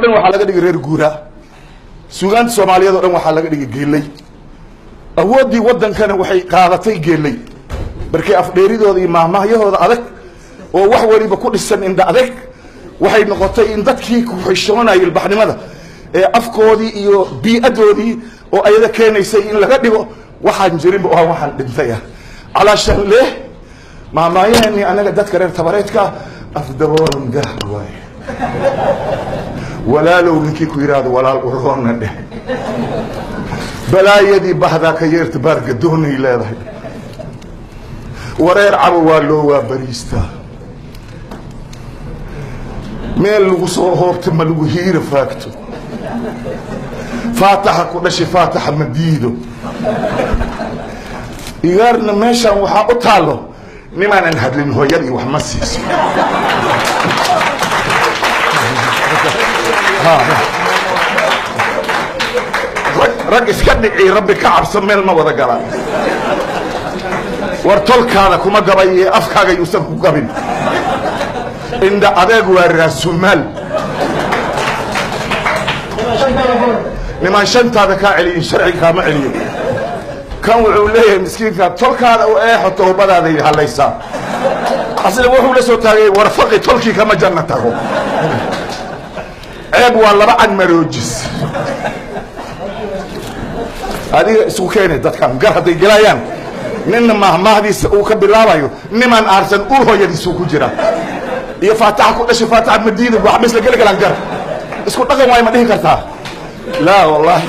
dhan waxaa laga dhigay reer guura suugaanta Soomaaliyeed oo dhan waxaa laga dhigay geelay awoodii wadankana waxay qaadatay geelay markii afdheeridooda iyo maahmaahyahooda adag oo wax waliba ku dhisan inda adag waxay noqotay in dadkii ku xishoonayay ilbaxnimada ee afkoodii iyo bii'adoodii oo ayada keenaysay in laga dhigo waxaan jirin oo waxaan dhintay calaashan leh maahmaahyahani anaga dadka reer tabareedka afdaboolan gaahwaay walaalow ninkii ku yiraahdo walaal uroona dheh balaayadii bahda ka yeerta baarka doonay leedahay wareer cabo waa loo waa bariista meel lagu soo hoobta ma lagu hiira faagto faataxa ku dhashay faataxa ma diido igaarna meeshaan waxaa u taalo nimaanan hadlin hooyadii wax ma siiso rag iska dhici rabbi ka cabso meel ma wada galaan war tolkaada kuma gabay ee afkaaga yuusan ku gabin inda adeeg waa raasumaal niman shantaada kaa celiyin sharciga kaama celiyo kan wuxuu leeyahay miskiinka tolkaada u eexo toobadaada halaysaa asla wuxuu la soo taagay warfaqi tolkii kama janna tago ceeb waa laba cad maroojis adiga isku keenay dadkan gar hadday gelayaan ninna mahmaahdiisa uu ka bilaabayo niman aarsan uu hooyadiisu ku jira iyo faataxa ku dhashay faataxa madiina wax misla gal galan gar isku dhaqan way ma dhihi kartaa la wallahi